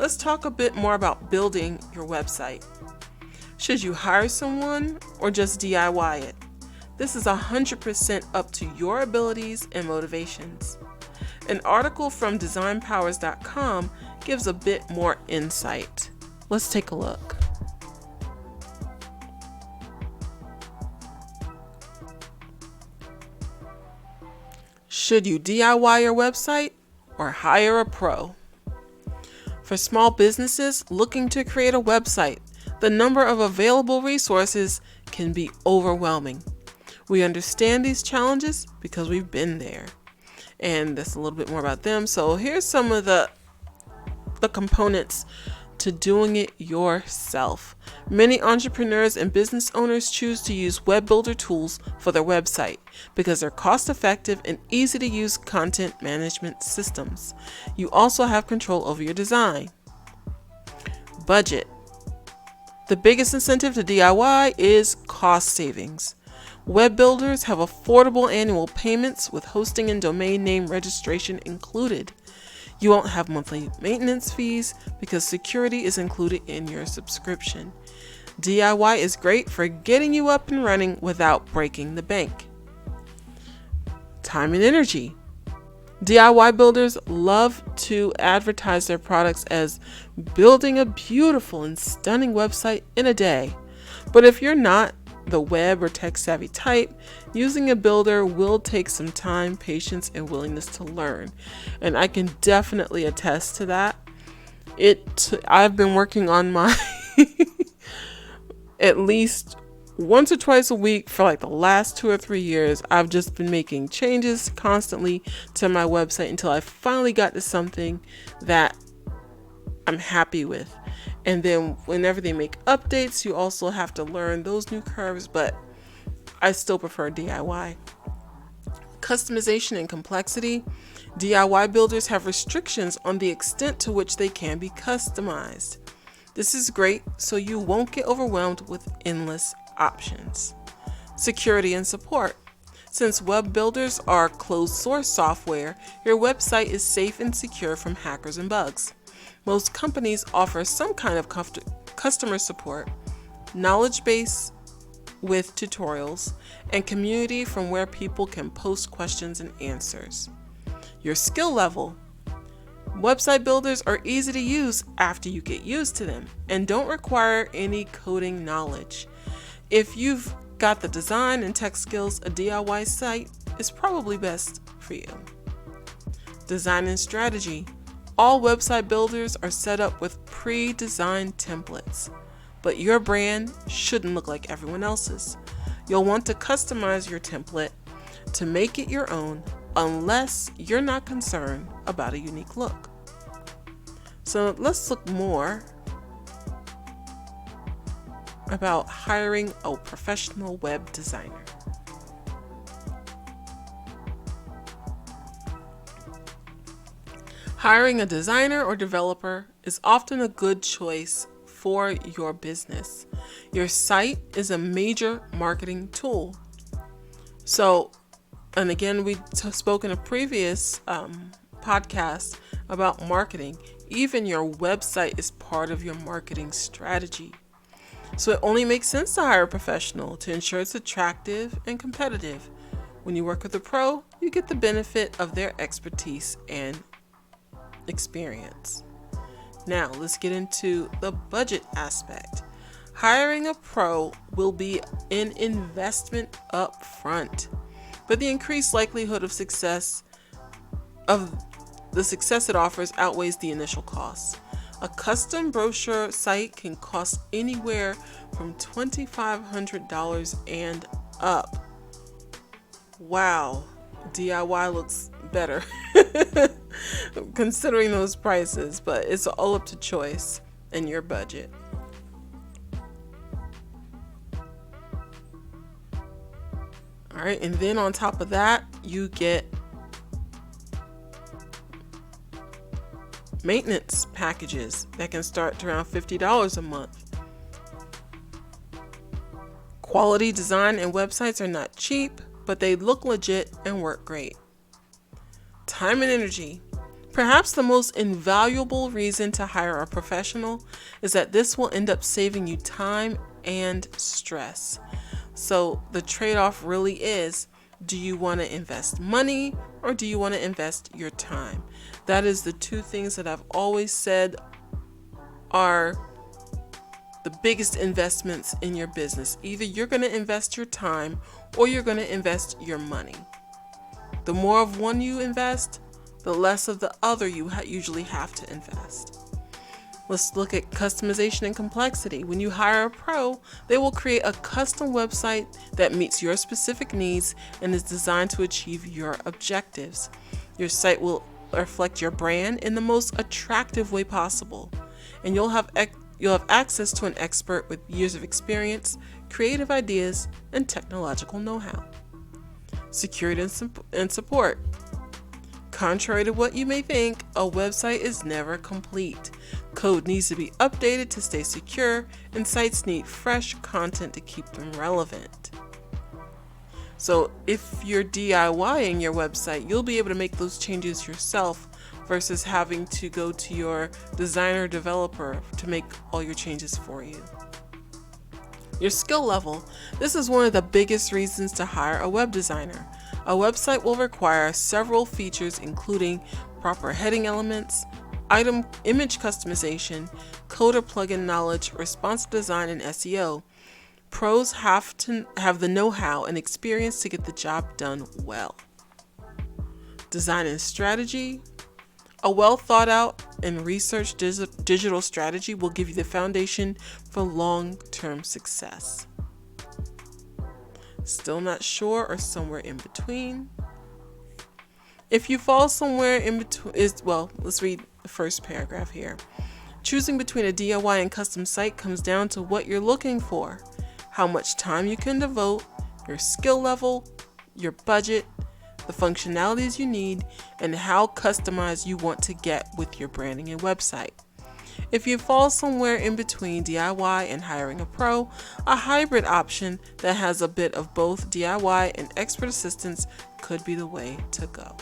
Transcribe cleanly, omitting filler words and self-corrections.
let's talk a bit more about building your website. Should you hire someone or just DIY it? This is 100% up to your abilities and motivations. An article from designpowers.com gives a bit more insight. Let's take a look. Should you DIY your website or hire a pro? For small businesses looking to create a website, the number of available resources can be overwhelming. We understand these challenges because we've been there. And that's a little bit more about them. So here's some of the components to doing it yourself. Many entrepreneurs and business owners choose to use web builder tools for their website because they're cost effective and easy to use content management systems. You also have control over your design. Budget. The biggest incentive to DIY is cost savings. Web builders have affordable annual payments with hosting and domain name registration included. You won't have monthly maintenance fees because security is included in your subscription. DIY is great for getting you up and running without breaking the bank. Time and energy. DIY builders love to advertise their products as building a beautiful and stunning website in a day. But if you're not the web or tech savvy type, using a builder will take some time, patience, and willingness to learn. And I can definitely attest to that. I've been working on my at least once or twice a week for like the last 2 or 3 years. I've just been making changes constantly to my website until I finally got to something that I'm happy with. And then whenever they make updates, you also have to learn those new curves, but I still prefer DIY. Customization and complexity. DIY builders have restrictions on the extent to which they can be customized. This is great so you won't get overwhelmed with endless options. Security and support. Since web builders are closed source software, your website is safe and secure from hackers and bugs. Most companies offer some kind of customer support, knowledge base with tutorials, and community from where people can post questions and answers. Your skill level. Website builders are easy to use after you get used to them and don't require any coding knowledge. If you've got the design and tech skills, a DIY site is probably best for you. Design and strategy. All website builders are set up with pre-designed templates, but your brand shouldn't look like everyone else's. You'll want to customize your template to make it your own unless you're not concerned about a unique look. So let's look more about hiring a professional web designer. Hiring a designer or developer is often a good choice for your business. Your site is a major marketing tool. So, and again, we spoke in a previous podcast about marketing. Even your website is part of your marketing strategy. So it only makes sense to hire a professional to ensure it's attractive and competitive. When you work with a pro, you get the benefit of their expertise and experience. Now, let's get into the budget aspect. Hiring a pro will be an investment up front, but the increased likelihood of the success it offers outweighs the initial costs. A custom brochure site can cost anywhere from $2,500 and up. Wow, DIY looks better considering those prices, but it's all up to choice and your budget. All right, and then on top of that, you get maintenance packages that can start to around $50 a month. Quality design and websites are not cheap, but they look legit and work great. Time and energy. Perhaps the most invaluable reason to hire a professional is that this will end up saving you time and stress. So the trade-off really is, do you want to invest money or do you want to invest your time? That is the two things that I've always said are the biggest investments in your business. Either you're going to invest your time or you're going to invest your money. The more of one you invest, the less of the other you usually have to invest. Let's look at customization and complexity. When you hire a pro, they will create a custom website that meets your specific needs and is designed to achieve your objectives. Your site will reflect your brand in the most attractive way possible, and you'll have access to an expert with years of experience, creative ideas, and technological know-how. Security and support. Contrary to what you may think, a website is never complete. Code needs to be updated to stay secure, and sites need fresh content to keep them relevant. So if you're DIYing your website, you'll be able to make those changes yourself versus having to go to your designer developer to make all your changes for you. Your skill level. This is one of the biggest reasons to hire a web designer. A website will require several features, including proper heading elements, image customization, code or plugin knowledge, responsive design, and SEO. Pros have to have the know-how and experience to get the job done well. Design and strategy. A well thought out and researched digital strategy will give you the foundation for long-term success. Still not sure or somewhere in between? If you fall somewhere in between, let's read the first paragraph here. Choosing between a DIY and custom site comes down to what you're looking for, how much time you can devote, your skill level, your budget, the functionalities you need, and how customized you want to get with your branding and website. If you fall somewhere in between DIY and hiring a pro, a hybrid option that has a bit of both DIY and expert assistance could be the way to go.